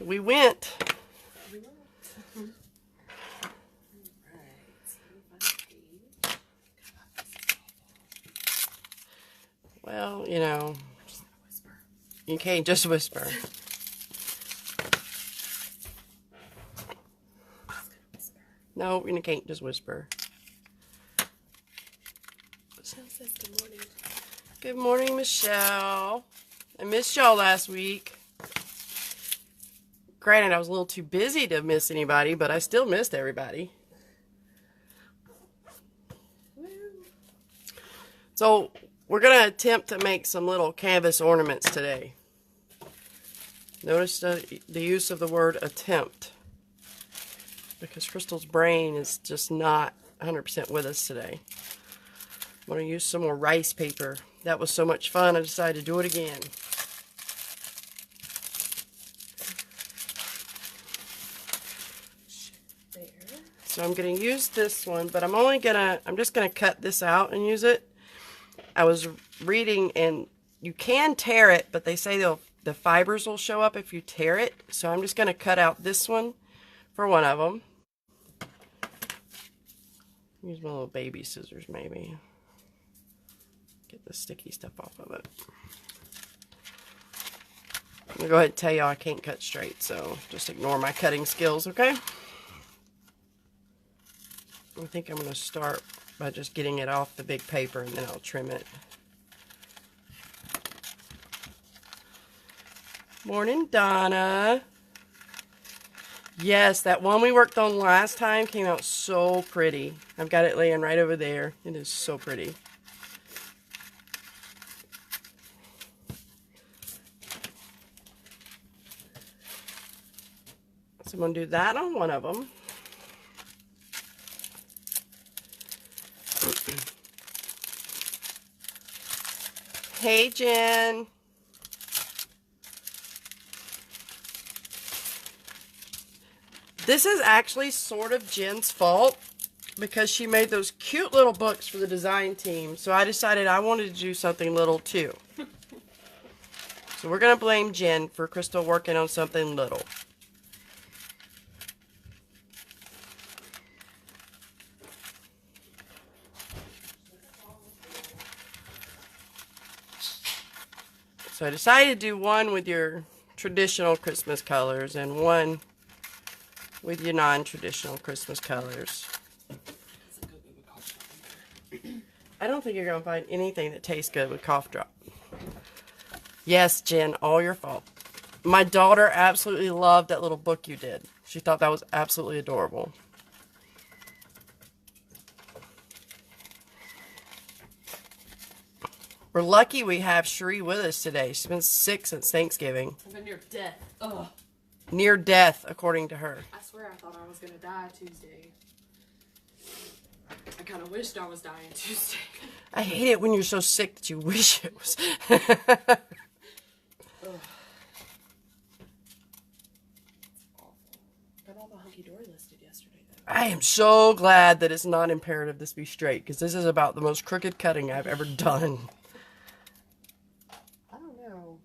We went. Well, you know, you can't just whisper. No, you can't just whisper. Michelle says good morning. Good morning, Michelle. I missed y'all last week. Granted, I was a little too busy to miss anybody, but I still missed everybody. So, we're going to attempt to make some little canvas ornaments today. Notice the use of the word attempt, because Crystal's brain is just not 100% with us today. I'm going to use some more rice paper. That was so much fun, I decided to do it again. So I'm going to use this one, but I'm just going to cut this out and use it. I was reading, and you can tear it, but they say the fibers will show up if you tear it. So I'm just going to cut out this one for one of them. Use my little baby scissors, maybe. Get the sticky stuff off of it. I'm going to go ahead and tell you I can't cut straight, so just ignore my cutting skills, okay? I think I'm going to start by just getting it off the big paper, and then I'll trim it. Morning, Donna. Yes, that one we worked on last time came out so pretty. I've got it laying right over there. It is so pretty. So I'm going to do that on one of them. Hey, Jen. This is actually sort of Jen's fault because she made those cute little books for the design team. So I decided I wanted to do something little too. So we're going to blame Jen for Crystal working on something little. So I decided to do one with your traditional Christmas colors and one with your non-traditional Christmas colors. I don't think you're going to find anything that tastes good with cough drop. Yes, Jen, all your fault. My daughter absolutely loved that little book you did. She thought that was absolutely adorable. We're lucky we have Cherie with us today. She's been sick since Thanksgiving. I've been near death. Ugh. Near death, according to her. I swear I thought I was going to die Tuesday. I kind of wished I was dying Tuesday. I hate it when you're so sick that you wish it was. Ugh. Awful. Got all the hunky-dory listed yesterday, though. I am so glad that it's not imperative this be straight, because this is about the most crooked cutting I've ever done. I don't know.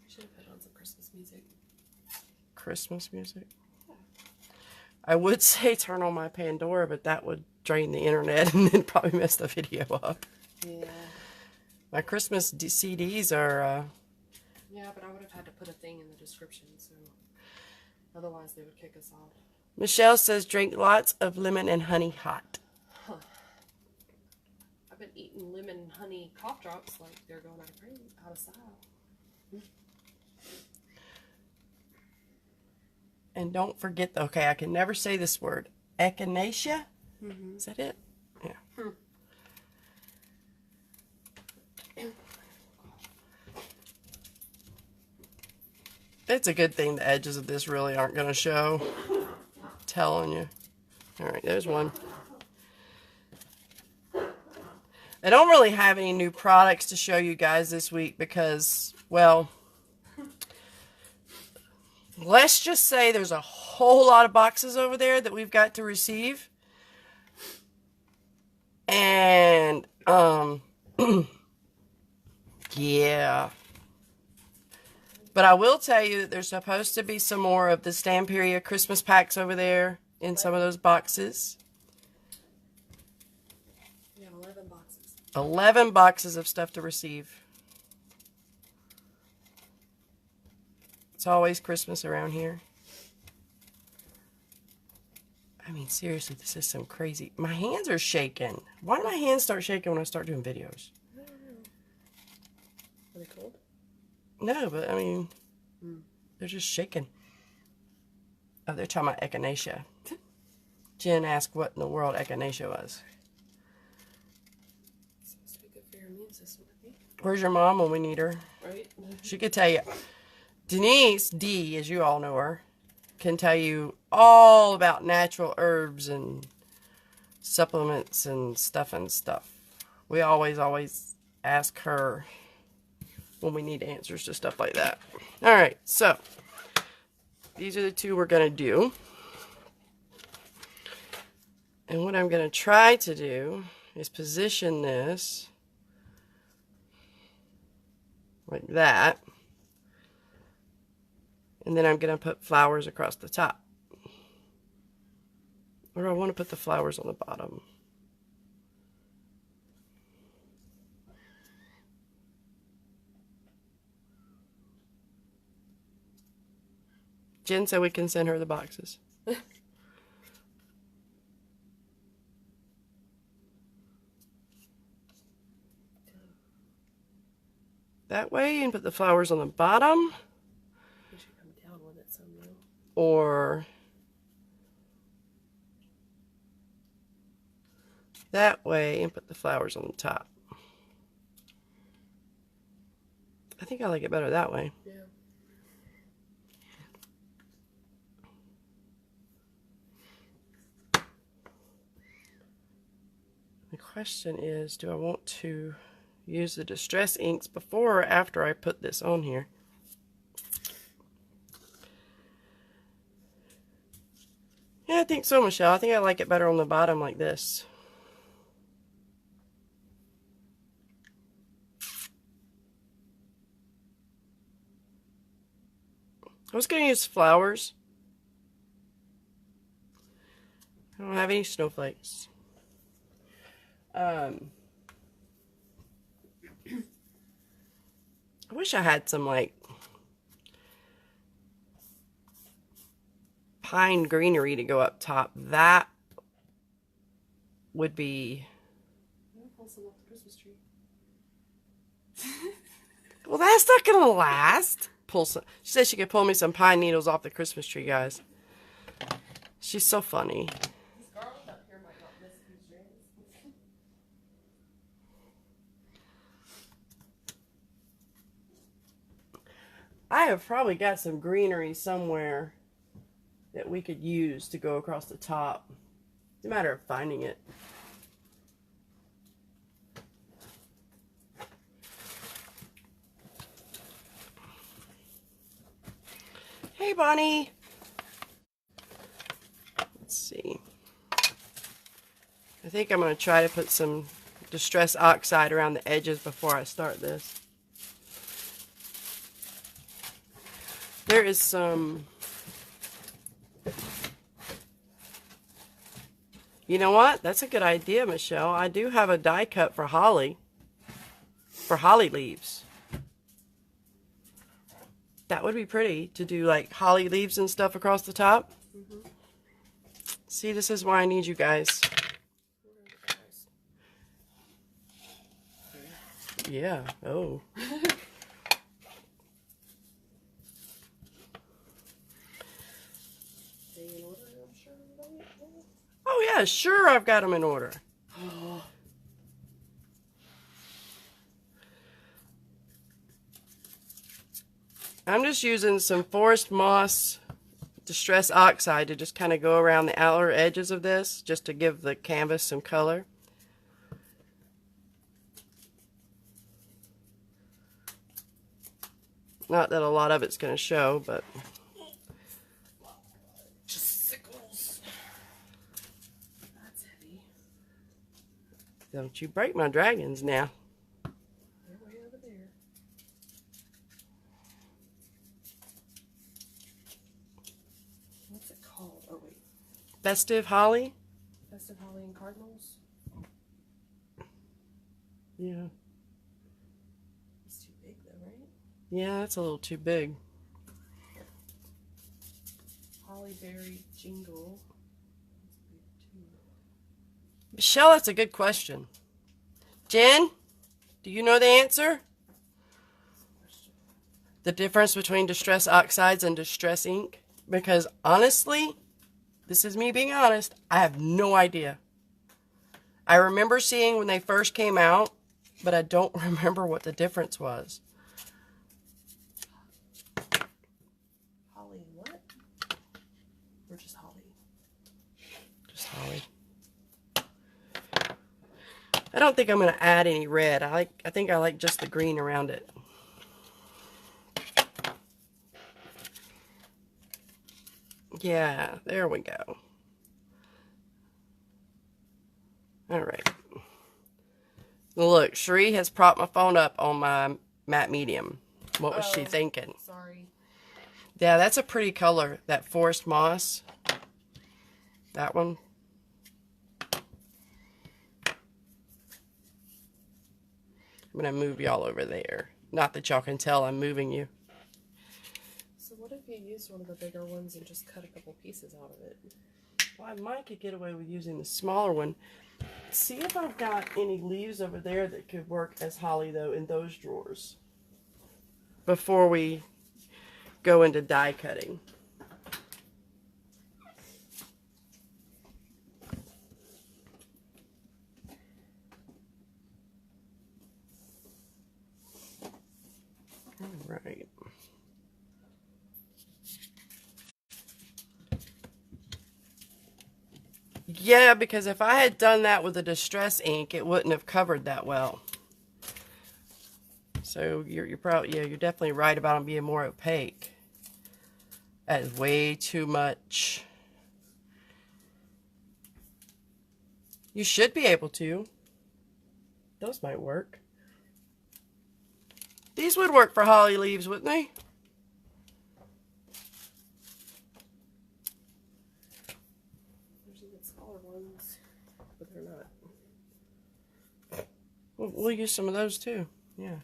Should have put on some Christmas music. Christmas music? Yeah. I would say turn on my Pandora, but that would drain the internet and then probably mess the video up. Yeah. My Christmas CDs are... Yeah, but I would have had to put a thing in the description, so otherwise they would kick us off. Michelle says drink lots of lemon and honey hot. Huh. I've been eating lemon and honey cough drops like they're going out of style. And don't forget, okay, I can never say this word. Echinacea? Mm-hmm. Is that it? Yeah. Hmm. It's a good thing the edges of this really aren't going to show. I'm telling you. Alright, there's one. I don't really have any new products to show you guys this week because, well, let's just say there's a whole lot of boxes over there that we've got to receive. And, Yeah. But I will tell you that there's supposed to be some more of the Stamperia Christmas packs over there in some of those boxes. We have 11 boxes. 11 boxes of stuff to receive. It's always Christmas around here. I mean, seriously, this is some crazy... My hands are shaking. Why do my hands start shaking when I start doing videos? I don't know. Are they cold? No, but I mean, they're just shaking. Oh, they're talking about echinacea. Jen asked what in the world echinacea was. It's supposed to be good for your immune system, I think. Where's your mom when we need her? Right? She could tell you. Denise D, as you all know her, can tell you all about natural herbs and supplements and stuff. We always ask her when we need answers to stuff like that. All right, so these are the two we're going to do. And what I'm going to try to do is position this like that. And then I'm going to put flowers across the top. Or do I want to put the flowers on the bottom? Jen said we can send her the boxes. That way, and put the flowers on the bottom. We should come down with it somehow. Or that way, and put the flowers on the top. I think I like it better that way. Yeah. The question is, do I want to use the Distress inks before or after I put this on here? Yeah, I think so, Michelle. I think I like it better on the bottom like this. I was going to use flowers. I don't have any snowflakes. I wish I had some, like, pine greenery to go up top. That would be... I'll pull some off the Christmas tree. Well, that's not going to last. Pull some... She said she could pull me some pine needles off the Christmas tree, guys. She's so funny. These garlands up here might not miss these strings. I have probably got some greenery somewhere that we could use to go across the top. It's a matter of finding it. Hey, Bonnie. Let's see. I think I'm going to try to put some Distress Oxide around the edges before I start this. There is some... You know what? That's a good idea, Michelle. I do have a die cut for holly leaves. That would be pretty to do like holly leaves and stuff across the top. Mm-hmm. See, this is why I need you guys. Yeah. Oh. Oh, yeah, sure, I've got them in order. I'm just using some Forest Moss Distress Oxide to just kind of go around the outer edges of this, just to give the canvas some color. Not that a lot of it's going to show, but... Don't you break my dragons now. They're way over there. festive holly. Festive holly and cardinals. Yeah. It's too big though, right? Yeah, that's a little too big. Hollyberry jingle. That's big too. Michelle, that's a good question. Jen, do you know the answer? The difference between distress oxides and distress ink? Because honestly, this is me being honest, I have no idea. I remember seeing when they first came out, but I don't remember what the difference was. Holly what? Or just holly? Just holly. I don't think I'm going to add any red. I think I like just the green around it. Yeah, there we go. All right. Look, Sheree has propped my phone up on my matte medium. What was she thinking? Sorry. Yeah, that's a pretty color, that forest moss. That one. I'm going to move y'all over there. Not that y'all can tell I'm moving you. So what if you used one of the bigger ones and just cut a couple pieces out of it? Well, I might could get away with using the smaller one. See if I've got any leaves over there that could work as holly, though, in those drawers. Before we go into die cutting. All right. Yeah, because if I had done that with a distress ink, it wouldn't have covered that well. So you're probably, yeah, you're definitely right about them being more opaque. That is way too much. You should be able to. Those might work. These would work for holly leaves, wouldn't they? There's even smaller ones, but they're not. We'll use some of those too. Yeah.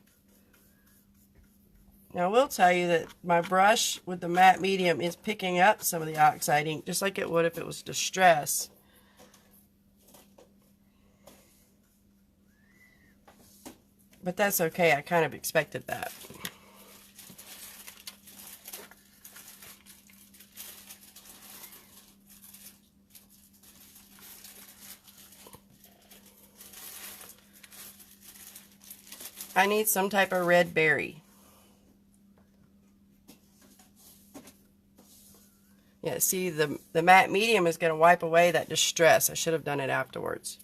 Now I will tell you that my brush with the matte medium is picking up some of the oxide ink, just like it would if it was distress. But that's okay, I kind of expected that. I need some type of red berry. Yeah, see, the matte medium is going to wipe away that distress. I should have done it afterwards.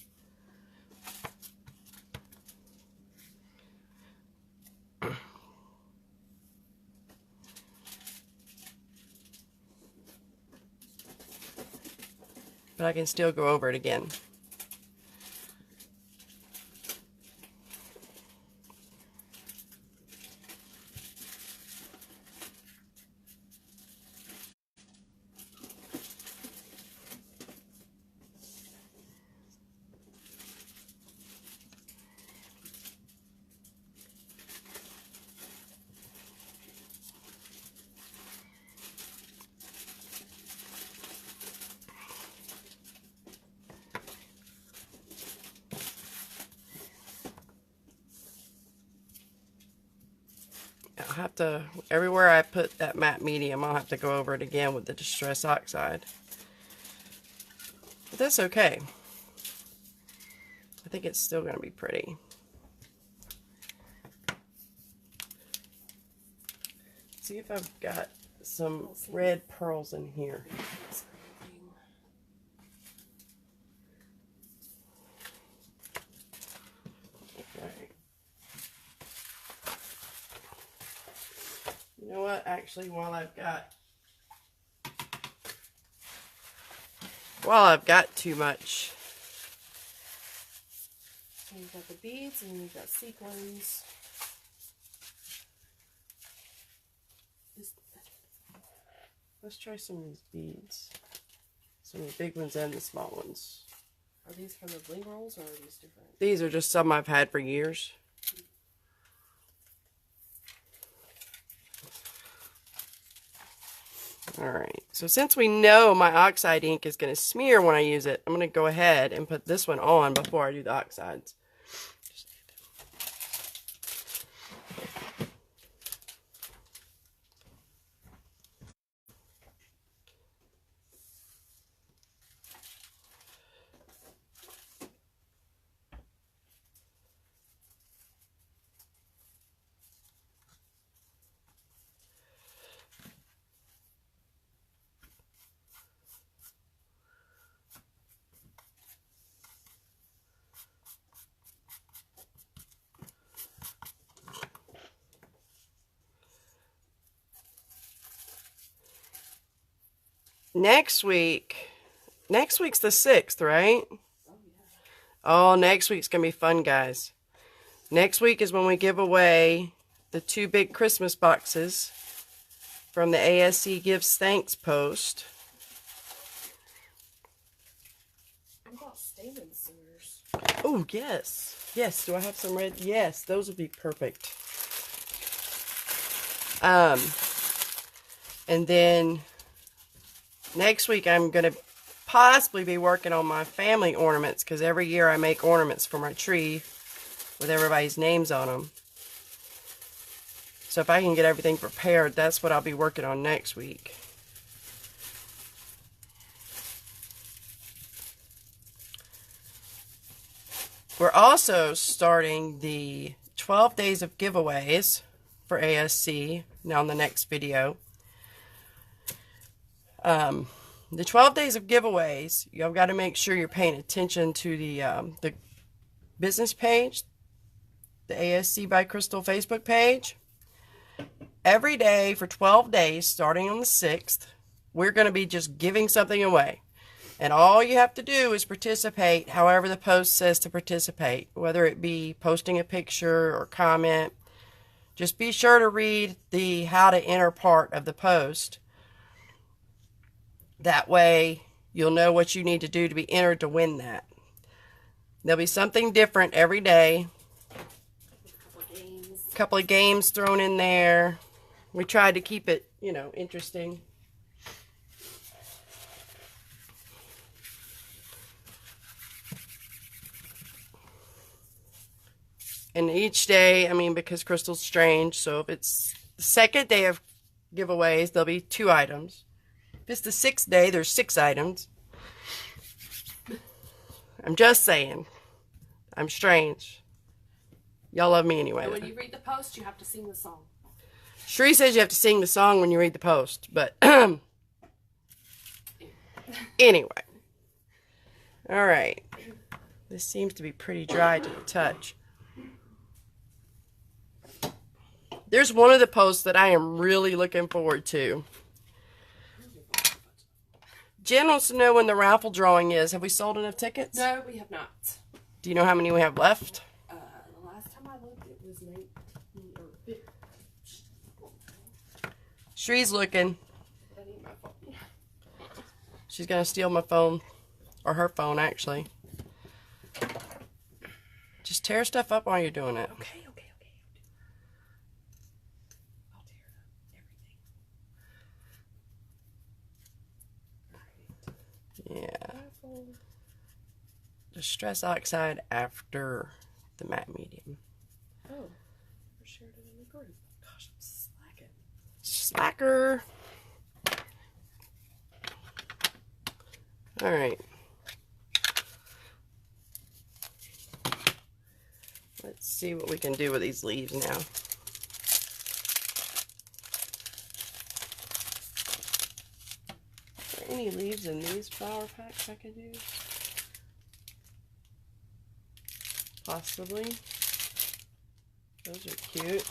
But I can still go over it again. I'll have to, everywhere I put that matte medium, I'll have to go over it again with the distress oxide. But that's okay. I think it's still going to be pretty. See if I've got some red pearls in here. Okay. You know what? Actually, while I've got too much. So you've got the beads and you've got sequins. Let's try some of these beads. Some of the big ones and the small ones. Are these from the bling rolls or are these different? These are just some I've had for years. Alright, so since we know my oxide ink is going to smear when I use it, I'm going to go ahead and put this one on before I do the oxides. Next week's the 6th, right? Oh, next week's going to be fun, guys. Next week is when we give away the 2 big Christmas boxes from the ASC Gives Thanks post. What about stamen scissors? Oh, yes. Yes, do I have some red? Yes, those would be perfect. And then next week I'm going to possibly be working on my family ornaments because every year I make ornaments for my tree with everybody's names on them. So if I can get everything prepared, that's what I'll be working on next week. We're also starting the 12 days of giveaways for ASC now in the next video. The 12 days of giveaways, you've got to make sure you're paying attention to the business page, the ASC by Crystal Facebook page. Every day for 12 days, starting on the 6th, we're going to be just giving something away. And all you have to do is participate however the post says to participate, whether it be posting a picture or comment. Just be sure to read the how to enter part of the post. That way, you'll know what you need to do to be entered to win that. There'll be something different every day. A couple of games thrown in there. We tried to keep it, you know, interesting. And each day, I mean, because Crystal's strange, so if it's the second day of giveaways, there'll be 2 items. If it's the 6th day, there's 6 items. I'm just saying. I'm strange. Y'all love me anyway. And when you read the post, you have to sing the song. Sheree says you have to sing the song when you read the post, but anyway. All right. This seems to be pretty dry to the touch. There's one of the posts that I am really looking forward to. Jen wants to know when the raffle drawing is. Have we sold enough tickets? No, we have not. Do you know how many we have left? The last time I looked, it was 19 or 15. Sheree's looking. I need my phone. She's going to steal my phone. Or her phone, actually. Just tear stuff up while you're doing it. Okay. I'll tear up everything. Yeah. The stress oxide after the matte medium. Oh, we shared it in the group. Gosh, I'm slacking. Slacker. All right. Let's see what we can do with these leaves now. Are there any leaves in these flower packs I could use? Possibly. Those are cute.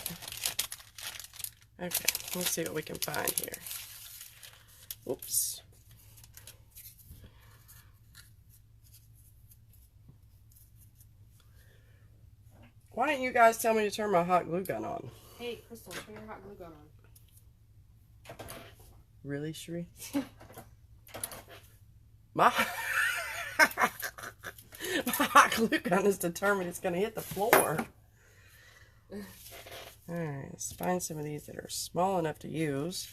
Okay, let's see what we can find here. Oops. Why didn't you guys tell me to turn my hot glue gun on? Hey, Crystal, turn your hot glue gun on. Really, Sheree? My, my hot glue gun is determined it's going to hit the floor. Alright, let's find some of these that are small enough to use.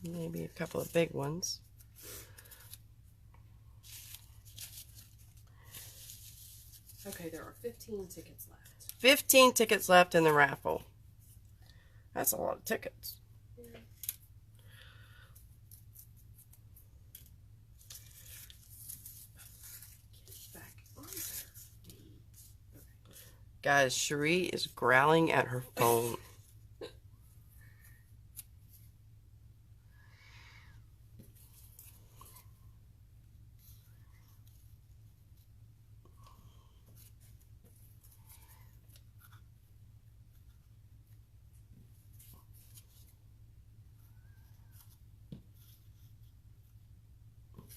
Maybe a couple of big ones. Okay, there are 15 tickets left. 15 tickets left in the raffle. That's a lot of tickets. Yeah. Get back on there. Okay. Guys, Cherie is growling at her phone.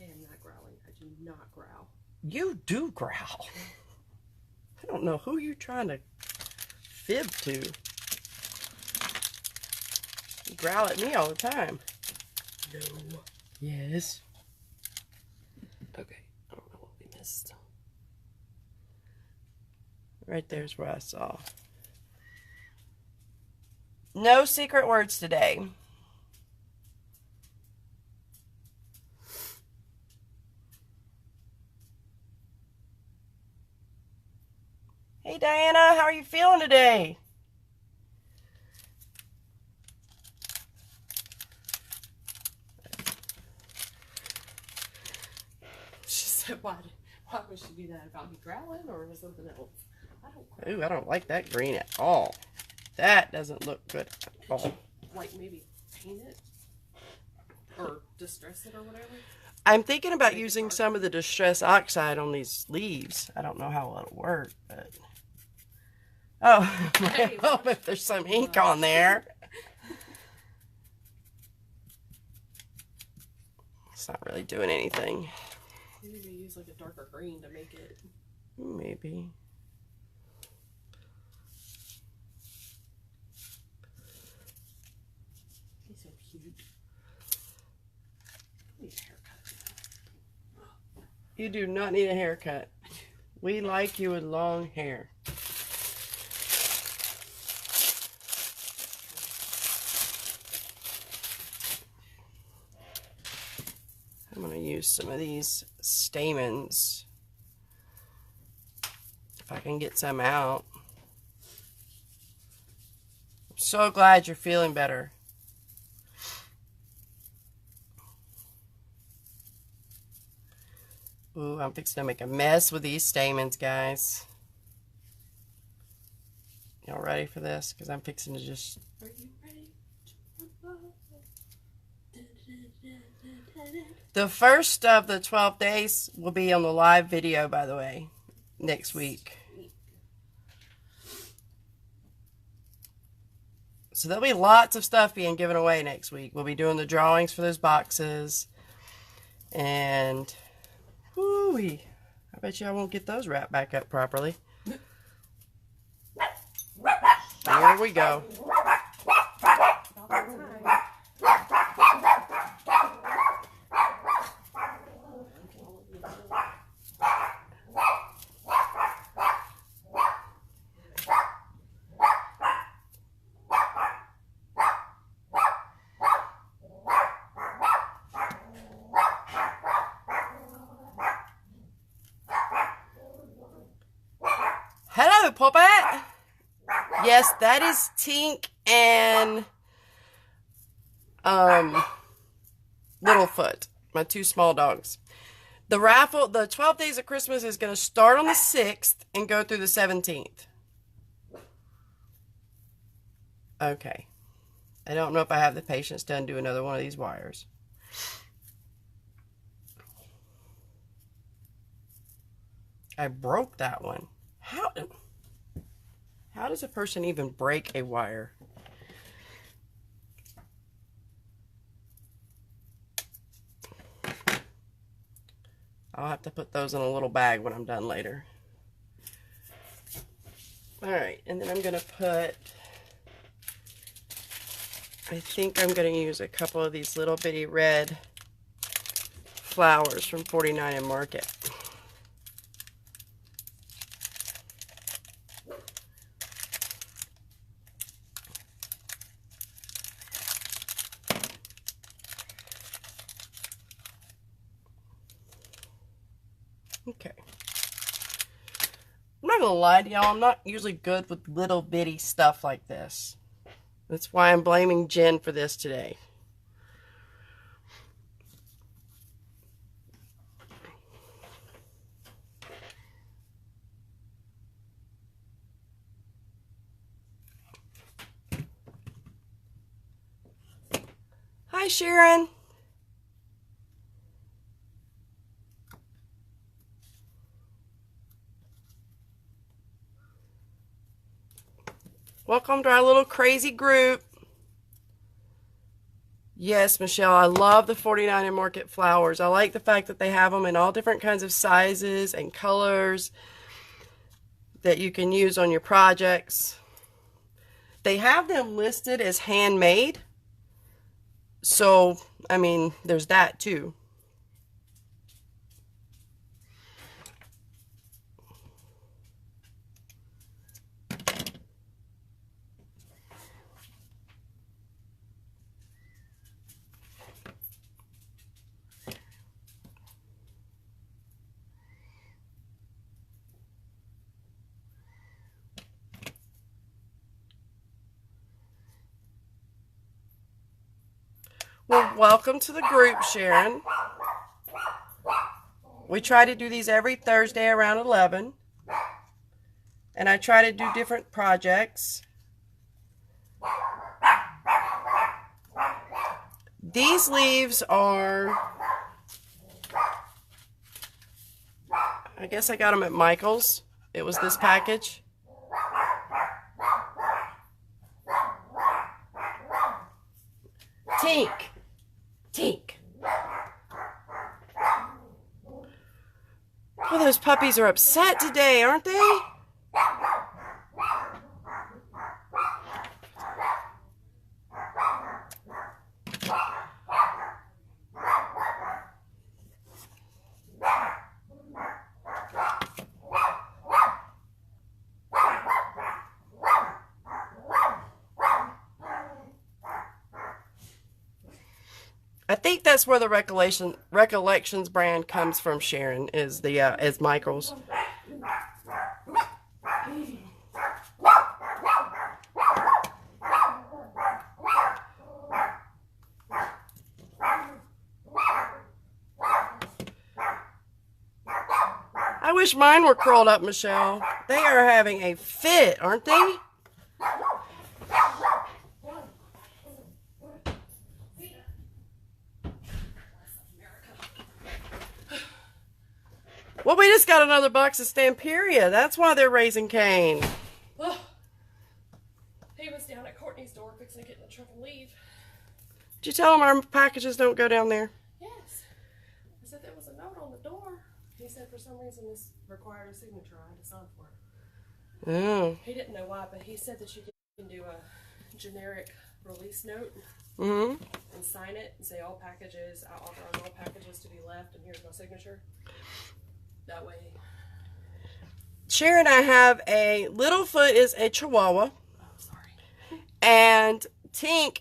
I am not growling. I do not growl. You do growl. I don't know who you're trying to fib to. You growl at me all the time. No. Yes. Okay, I don't know what we missed. Right there's where I saw. No secret words today. Hey Diana, how are you feeling today? She said, why would she do that? About me growling or something else? I don't growl. Ooh, I don't like that green at all. That doesn't look good at all. Like maybe paint it? Or distress it or whatever? I'm thinking about using some of the Distress Oxide on these leaves. I don't know how it'll work, but... Oh, I hope if there's some ink on there. It's not really doing anything. Maybe they use like a darker green to make it. Maybe. He's so cute. I need a haircut. You do not need a haircut. We like you with long hair. I'm going to use some of these stamens. If I can get some out. I'm so glad you're feeling better. Ooh, I'm fixing to make a mess with these stamens, guys. Y'all ready for this? Because I'm fixing to just... Are you ready? The first of the 12 days will be on the live video, by the way, next week. So there'll be lots of stuff being given away next week. We'll be doing the drawings for those boxes. And, whoo-wee, I bet you I won't get those wrapped back up properly. There we go. Hello, Puppet. Yes, that is Tink and Littlefoot, my two small dogs. The raffle, the 12 Days of Christmas is going to start on the 6th and go through the 17th. Okay. I don't know if I have the patience to undo another one of these wires. I broke that one. How does a person even break a wire? I'll have to put those in a little bag when I'm done later. Alright, and then I'm going to put... I think I'm going to use a couple of these little bitty red flowers from 49 and Market. Okay. I'm not going to lie to y'all, I'm not usually good with little bitty stuff like this. That's why I'm blaming Jen for this today. Hi, Sharon. Welcome to our little crazy group. Yes, Michelle, I love the 49 and Market flowers. I like the fact that they have them in all different kinds of sizes and colors that you can use on your projects. They have them listed as handmade. So, I mean, there's that too. Well, welcome to the group, Sharon. We try to do these every Thursday around 11. And I try to do different projects. These leaves are, I guess I got them at Michael's. It was this package. Tink. Tink. Oh, those puppies are upset today, aren't they? I think that's where the Recollections brand comes from, Sharon, is the is Michael's. I wish mine were curled up, Michelle. They are having a fit, aren't they? Well, we just got another box of Stamperia. That's why they're raising Cain. Oh, he was down at Courtney's door fixing to get in the truck and leave. Did you tell him our packages don't go down there? Yes. I said there was a note on the door. He said for some reason this required a signature. I had to sign for it. Oh. He didn't know why, but he said that you can do a generic release note Mm-hmm. and sign it and say all packages, I authorize all packages to be left, and here's my signature. That way. Sharon, I have a Littlefoot is a Chihuahua. Oh, sorry. And Tink,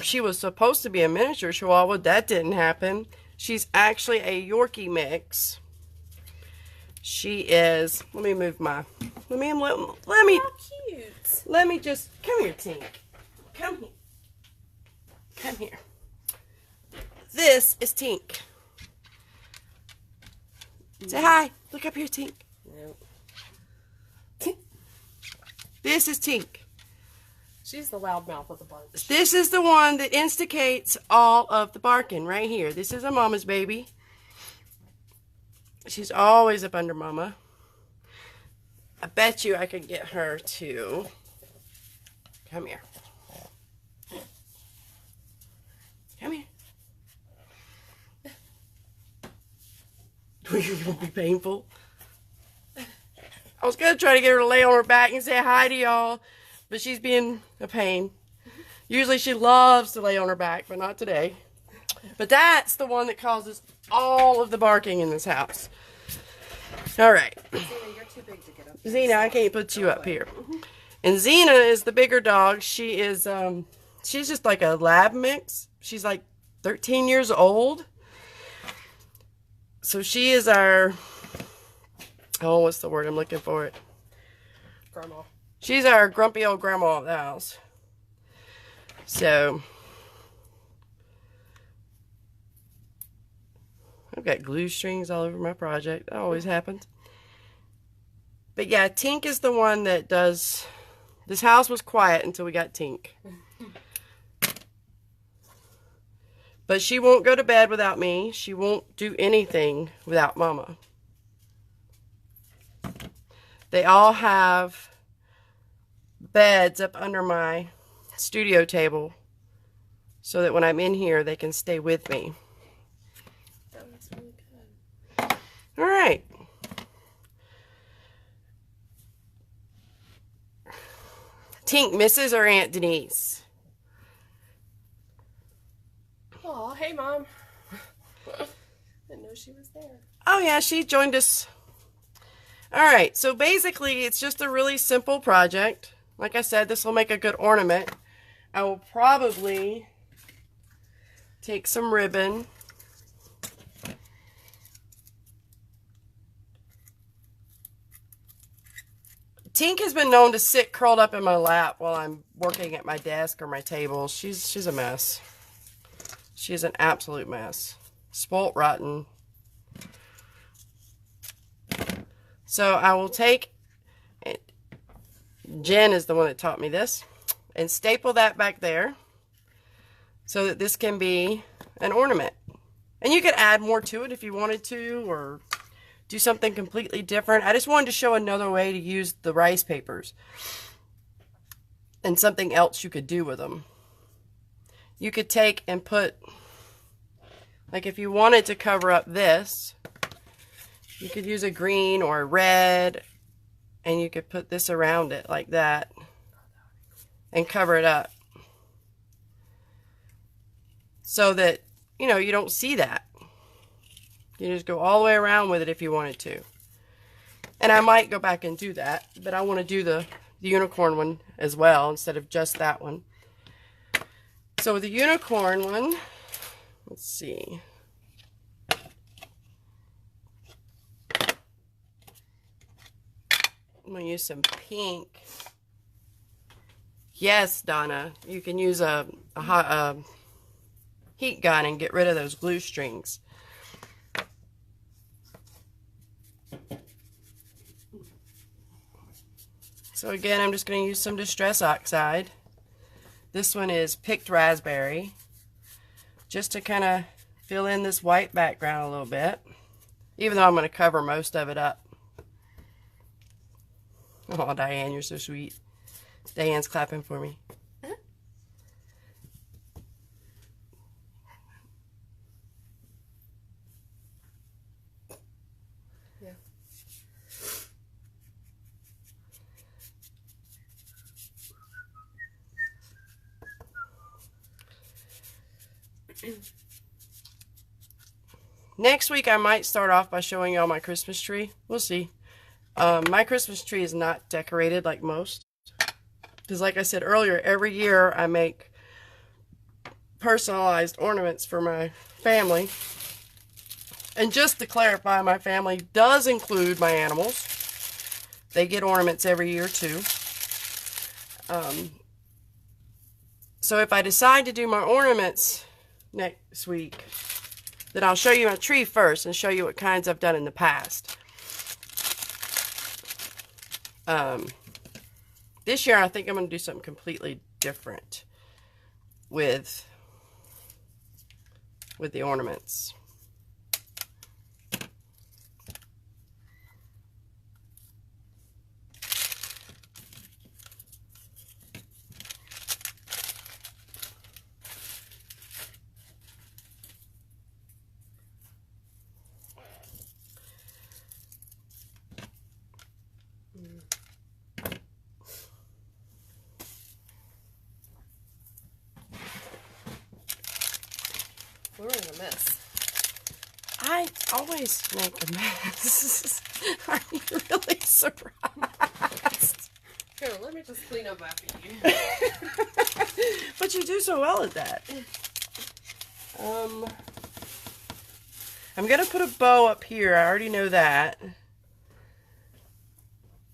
she was supposed to be a miniature Chihuahua. That didn't happen. She's actually a Yorkie mix. She is. Let me move my. Let me. How cute. Let me just. Come here, Tink. Come here. Come here. This is Tink. Say hi. Look up here, Tink. Nope. This is Tink. She's the loudmouth of the bunch. This is the one that instigates all of the barking right here. This is a mama's baby. She's always up under mama. I bet you I could get her to come here. Come here. It would be painful. I was going to try to get her to lay on her back and say hi to y'all, but she's being a pain. Usually she loves to lay on her back, but not today. But that's the one that causes all of the barking in this house. All right. Xena, you're too big to get up there. Xena, I can't put you up here. And Xena is the bigger dog. She is, she's just like a lab mix. She's like 13 years old. So she is our, oh, what's the word? I'm looking for it. Grandma. She's our grumpy old grandma of the house. So, I've got glue strings all over my project. That always happens. But yeah, Tink is the one that does, this house was quiet until we got Tink. But she won't go to bed without me. She won't do anything without Mama. They all have beds up under my studio table so that when I'm in here, they can stay with me. That was really good. All right. Tink misses her Aunt Denise. Oh, hey, Mom. Didn't know she was there. Oh yeah, she joined us. All right, so basically it's just a really simple project. Like I said, this will make a good ornament. I will probably take some ribbon. Tink has been known to sit curled up in my lap while I'm working at my desk or my table. She's a mess. She's an absolute mess. Spoilt rotten. So I will take, Jen is the one that taught me this, and staple that back there so that this can be an ornament. And you could add more to it if you wanted to, or do something completely different. I just wanted to show another way to use the rice papers and something else you could do with them. You could take and put, like if you wanted to cover up this, you could use a green or a red, and you could put this around it like that and cover it up so that, you know, you don't see that. You just go all the way around with it if you wanted to. And I might go back and do that, but I want to do the unicorn one as well instead of just that one. So with the unicorn one, let's see. I'm going to use some pink. Yes, Donna, you can use a heat gun and get rid of those glue strings. So again, I'm just going to use some Distress Oxide. This one is Picked Raspberry, just to kind of fill in this white background a little bit, even though I'm going to cover most of it up. Oh, Diane, you're so sweet. Diane's clapping for me. Yeah. Next week, I might start off by showing y'all my Christmas tree. We'll see. My Christmas tree is not decorated like most. Because like I said earlier, every year I make personalized ornaments for my family. And just to clarify, my family does include my animals. They get ornaments every year too. So if I decide to do my ornaments next week, then I'll show you my tree first and show you what kinds I've done in the past. This year I think I'm going to do something completely different with the ornaments. a mess. I always make a mess. Are you really surprised? Here, let me just clean up after you. But you do so well at that. I'm gonna put a bow up here. I already know that.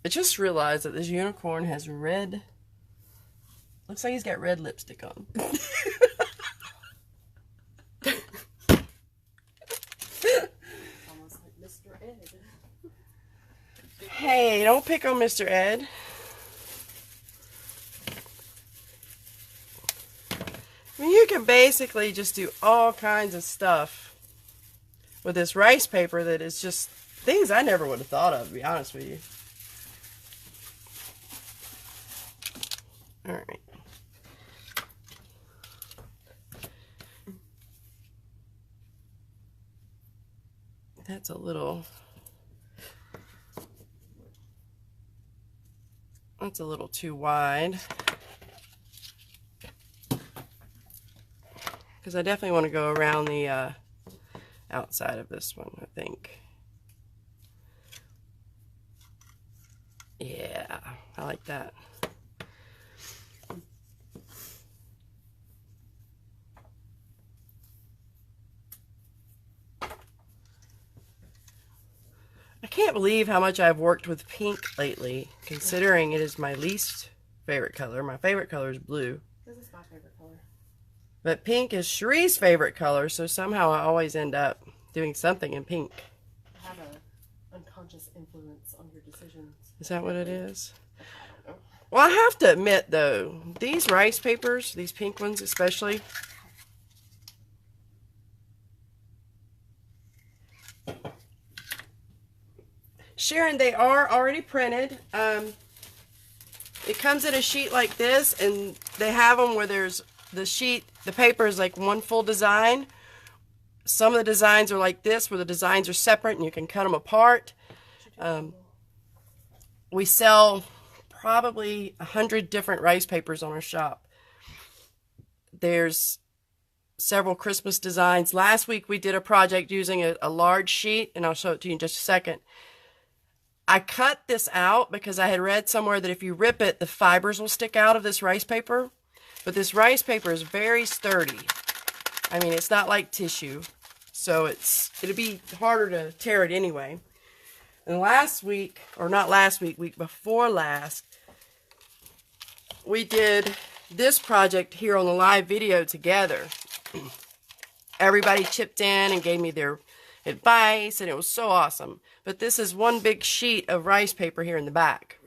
I just realized that this unicorn has red. Looks like he's got red lipstick on. Almost like Mr. Ed. Hey, don't pick on Mr. Ed. I mean, you can basically just do all kinds of stuff with this rice paper that is just things I never would have thought of, to be honest with you. All right. That's a little too wide. Because I definitely want to go around the outside of this one, I think. Yeah, I like that. I can't believe how much I've worked with pink lately, considering it is my least favorite color. My favorite color is blue. This is my favorite color. But pink is Cherie's favorite color, so somehow I always end up doing something in pink. I have an unconscious influence on your decisions. Is that what it is? I don't know. Well, I have to admit, though, these rice papers, these pink ones especially, Sharon, they are already printed. It comes in a sheet like this, and they have them where there's the paper is like one full design. Some of the designs are like this, where the designs are separate and you can cut them apart. We sell probably 100 different rice papers on our shop. There's several Christmas designs. Last week we did a project using a large sheet, and I'll show it to you in just a second. I cut this out because I had read somewhere that if you rip it, the fibers will stick out of this rice paper. But this rice paper is very sturdy. I mean, it's not like tissue, so it'll be harder to tear it anyway. And last week, or not last week, week before last, we did this project here on the live video together. Everybody chipped in and gave me their advice, and it was so awesome. But this is one big sheet of rice paper here in the back.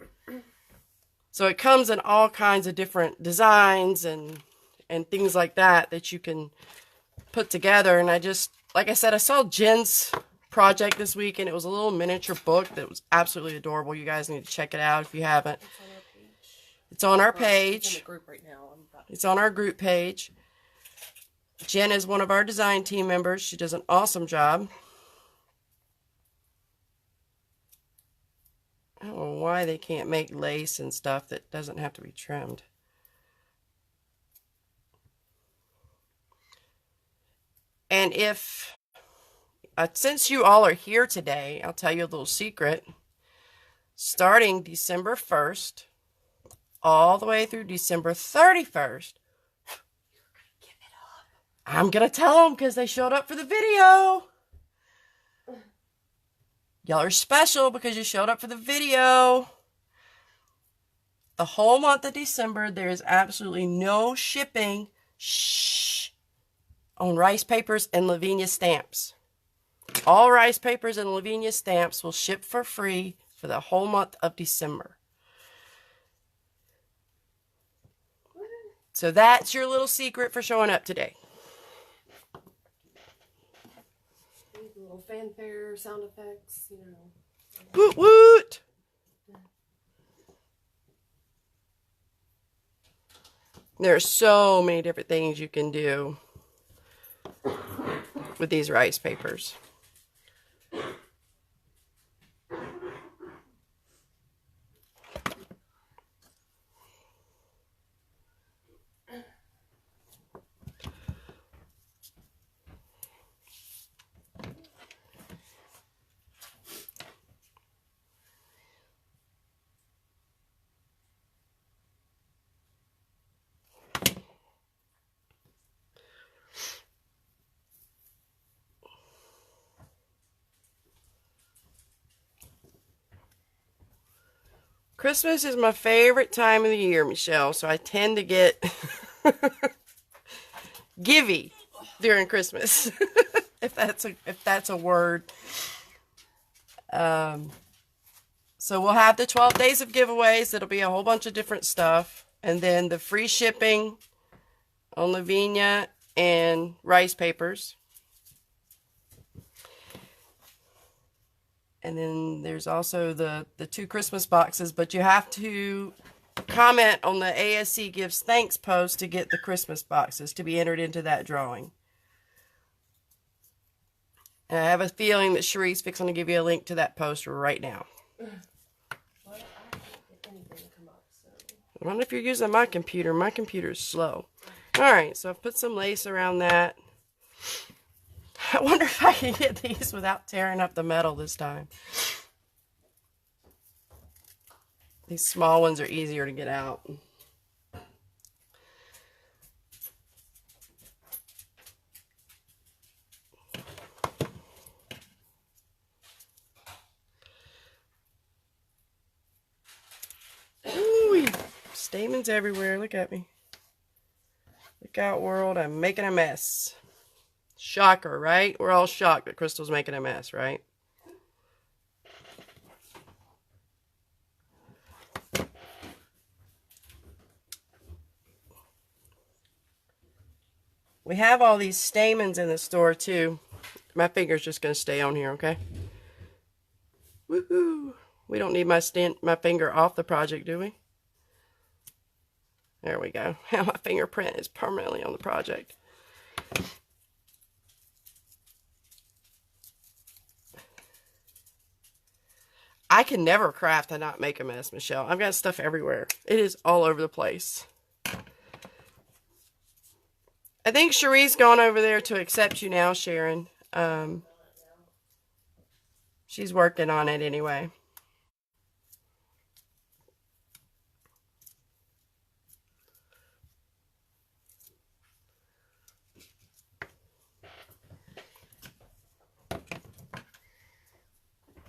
So it comes in all kinds of different designs and things like that you can put together. And I just, like I said, I saw Jen's project this week, and it was a little miniature book that was absolutely adorable. You guys need to check it out if you haven't. It's on our page. It's in the group right now. It's on our group page. Jen is one of our design team members. She does an awesome job. I don't know why they can't make lace and stuff that doesn't have to be trimmed. And since you all are here today, I'll tell you a little secret. Starting December 1st, all the way through December 31st, I'm going to tell them because they showed up for the video. Y'all are special because you showed up for the video. The whole month of December, there is absolutely no shipping on rice papers and Lavinia stamps. All rice papers and Lavinia stamps will ship for free for the whole month of December. So that's your little secret for showing up today. Little fanfare, sound effects, you know. Woot woot! There are so many different things you can do with these rice papers. Christmas is my favorite time of the year, Michelle, so I tend to get givey during Christmas, if that's a word. So we'll have the 12 days of giveaways. It'll be a whole bunch of different stuff, and then the free shipping on Lavinia and rice papers. And then there's also the 2 Christmas boxes, but you have to comment on the ASC Gives Thanks post to get the Christmas boxes to be entered into that drawing. And I have a feeling that Cherie's fixing to give you a link to that post right now. Well, I can't get anything to come up, so. I wonder if you're using my computer. My computer is slow. Alright, so I've put some lace around that. I wonder if I can get these without tearing up the metal this time. These small ones are easier to get out. Ooh, stamens everywhere. Look at me. Look out, world. I'm making a mess. Shocker, right? We're all shocked that Crystal's making a mess, right? We have all these stamens in the store, too. My finger's just going to stay on here, okay? Woohoo! We don't need my finger off the project, do we? There we go. Now my fingerprint is permanently on the project. I can never craft and not make a mess, Michelle. I've got stuff everywhere. It is all over the place. I think Cherie's gone over there to accept you now, Sharon. She's working on it anyway.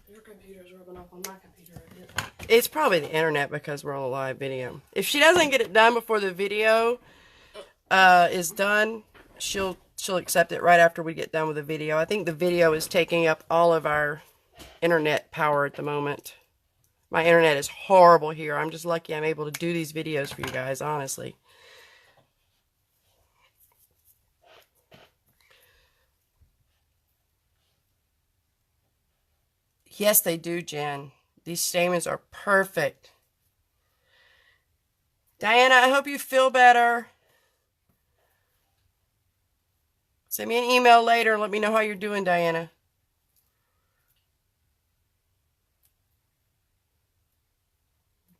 Your computer's rubbing off on my computer. It's probably the internet because we're on a live video. If she doesn't get it done before the video is done, she'll accept it right after we get done with the video. I think the video is taking up all of our internet power at the moment. My internet is horrible here. I'm just lucky I'm able to do these videos for you guys, honestly. Yes, they do, Jen. These stamens are perfect. Diana, I hope you feel better. Send me an email later and let me know how you're doing, Diana.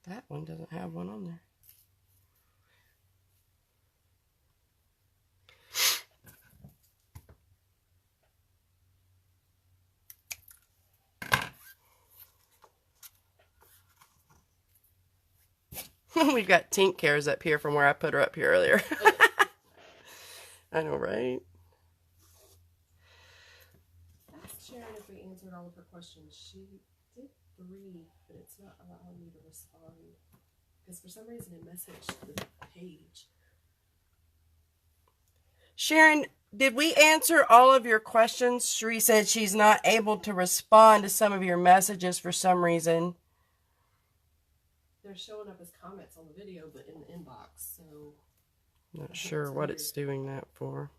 That one doesn't have one on there. We've got Tink cares up here from where I put her up here earlier. I know, right? Ask Sharon if we answered all of her questions. She did 3, but it's not allowing me to respond. Because for some reason it messaged the page. Sharon, did we answer all of your questions? Cherie said she's not able to respond to some of your messages for some reason. They're showing up as comments on the video, but in the inbox, so... Not sure what it's doing that for.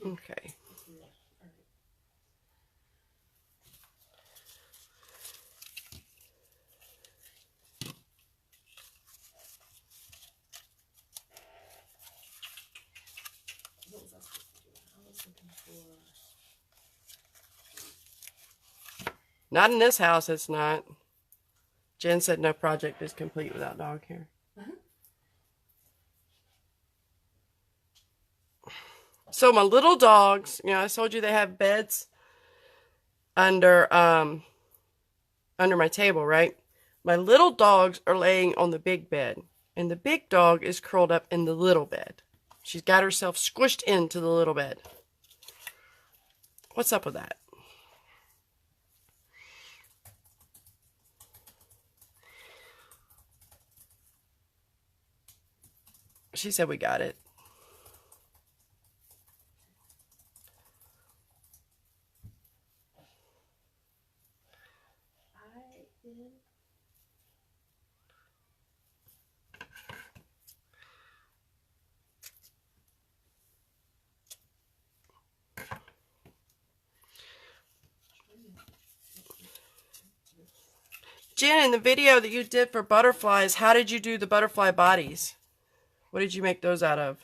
Okay. What was I supposed to do? I was looking for... Not in this house, it's not. Jen said no project is complete without dog hair. So my little dogs, you know, I told you they have beds under under my table, right? My little dogs are laying on the big bed, and the big dog is curled up in the little bed. She's got herself squished into the little bed. What's up with that? She said we got it. Jen, in the video that you did for butterflies, how did you do the butterfly bodies? What did you make those out of?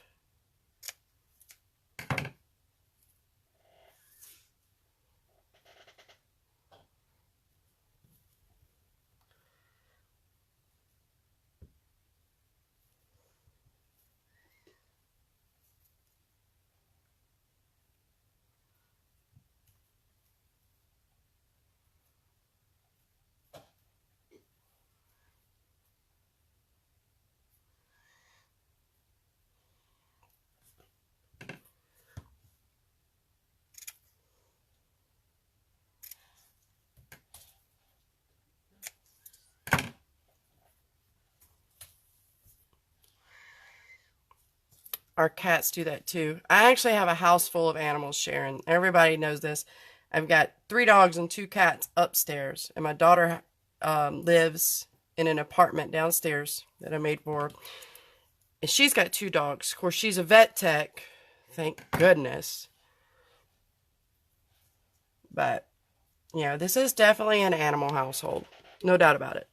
Our cats do that too. I actually have a house full of animals, Sharon. Everybody knows this. I've got 3 dogs and 2 cats upstairs, and my daughter lives in an apartment downstairs that I made for her. And she's got 2 dogs. Of course, she's a vet tech, thank goodness. But, yeah, this is definitely an animal household. No doubt about it.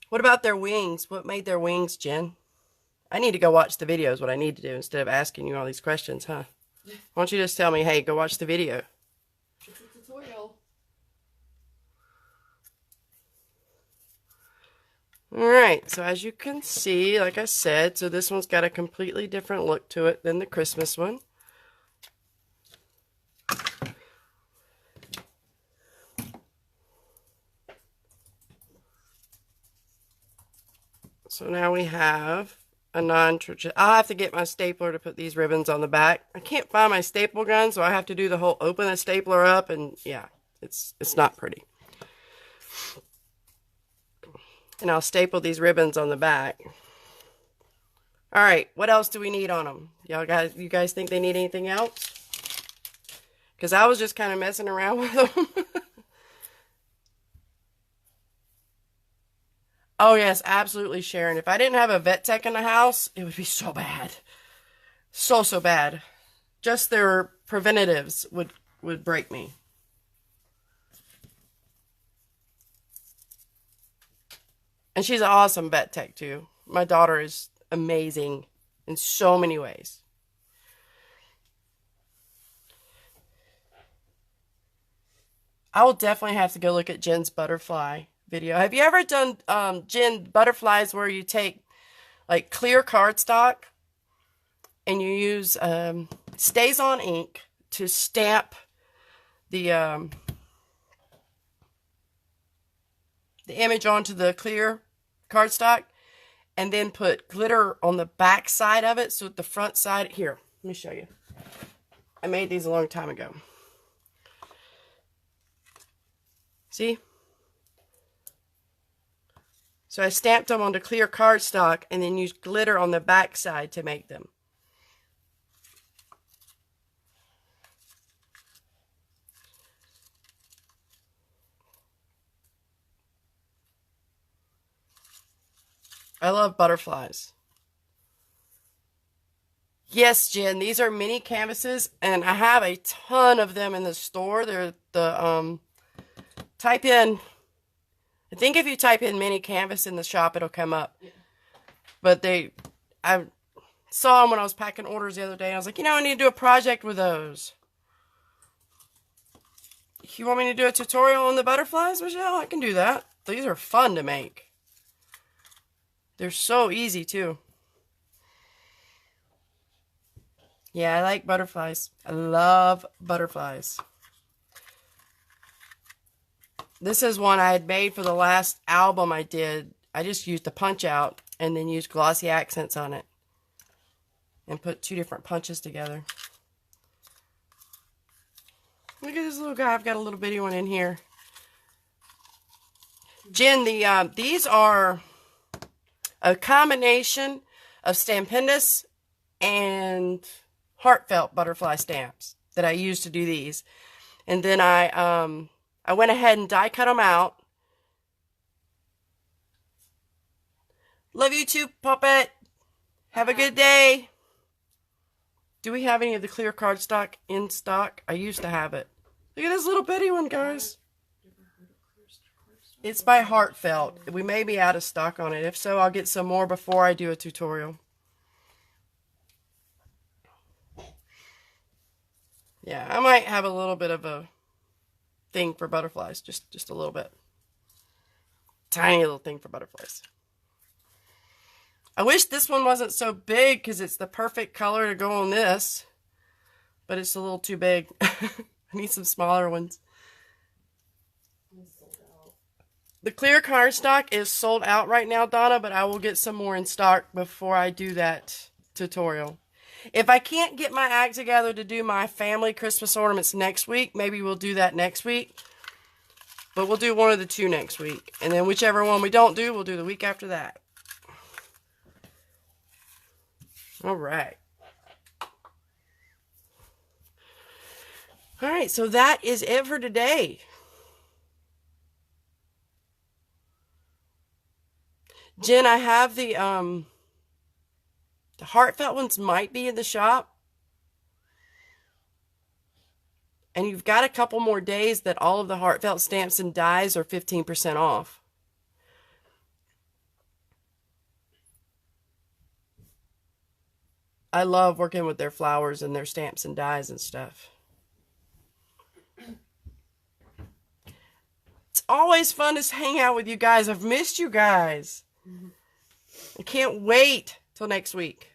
What about their wings? What made their wings, Jen? I need to go watch the video is what I need to do instead of asking you all these questions, huh? Why don't you just tell me, hey, go watch the video. It's a tutorial. Alright, so as you can see, like I said, so this one's got a completely different look to it than the Christmas one. So now we have a non-traditional. I'll have to get my stapler to put these ribbons on the back. I can't find my staple gun, so I have to do the whole open the stapler up, and yeah, it's not pretty. And I'll staple these ribbons on the back. All right, what else do we need on them? You guys think they need anything else? Because I was just kind of messing around with them. Oh, yes, absolutely, Sharon. If I didn't have a vet tech in the house, it would be so bad. So bad. Just their preventatives would break me. And she's an awesome vet tech, too. My daughter is amazing in so many ways. I will definitely have to go look at Jen's butterfly video. Have you ever done, Jen, butterflies where you take, like, clear cardstock and you use Stays-On ink to stamp the image onto the clear cardstock and then put glitter on the back side of it so at the front side, here, let me show you. I made these a long time ago. See? So I stamped them onto clear cardstock and then used glitter on the back side to make them. I love butterflies. Yes, Jen, these are mini canvases, and I have a ton of them in the store. They're the, type in, I think if you type in mini canvas in the shop, it'll come up. Yeah. But I saw them when I was packing orders the other day, and I was like, I need to do a project with those. You want me to do a tutorial on the butterflies, Michelle? I can do that. These are fun to make. They're so easy, too. Yeah, I like butterflies. I love butterflies. This is one I had made for the last album I did. I just used a punch out and then used glossy accents on it. And put 2 different punches together. Look at this little guy. I've got a little bitty one in here. Jen, these are a combination of Stampendous and Heartfelt butterfly stamps that I used to do these. And then I went ahead and die cut them out. Love you too, Puppet. Have a good day. Do we have any of the clear cardstock in stock? I used to have it. Look at this little bitty one, guys. It's by Heartfelt. We may be out of stock on it. If so, I'll get some more before I do a tutorial. Yeah, I might have a little bit of a thing for butterflies. Just a little bit. Tiny little thing for butterflies. I wish this one wasn't so big because it's the perfect color to go on this. But it's a little too big. I need some smaller ones. The clear cardstock is sold out right now, Donna, but I will get some more in stock before I do that tutorial. If I can't get my act together to do my family Christmas ornaments next week, maybe we'll do that next week. But we'll do one of the 2 next week. And then whichever one we don't do, we'll do the week after that. All right. All right, so that is it for today. Jen, I have the Heartfelt ones might be in the shop. And you've got a couple more days that all of the Heartfelt stamps and dies are 15% off. I love working with their flowers and their stamps and dies and stuff. It's always fun to hang out with you guys. I've missed you guys. I can't wait till next week.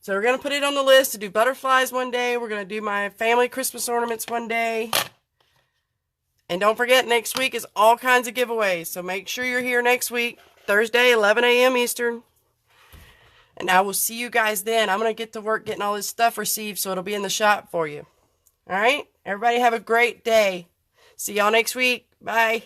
So we're going to put it on the list to do butterflies one day. We're going to do my family Christmas ornaments one day. And don't forget, next week is all kinds of giveaways. So make sure you're here next week, Thursday, 11 a.m. Eastern. And I will see you guys then. I'm going to get to work getting all this stuff received so it'll be in the shop for you. All right? Everybody have a great day. See y'all next week. Bye.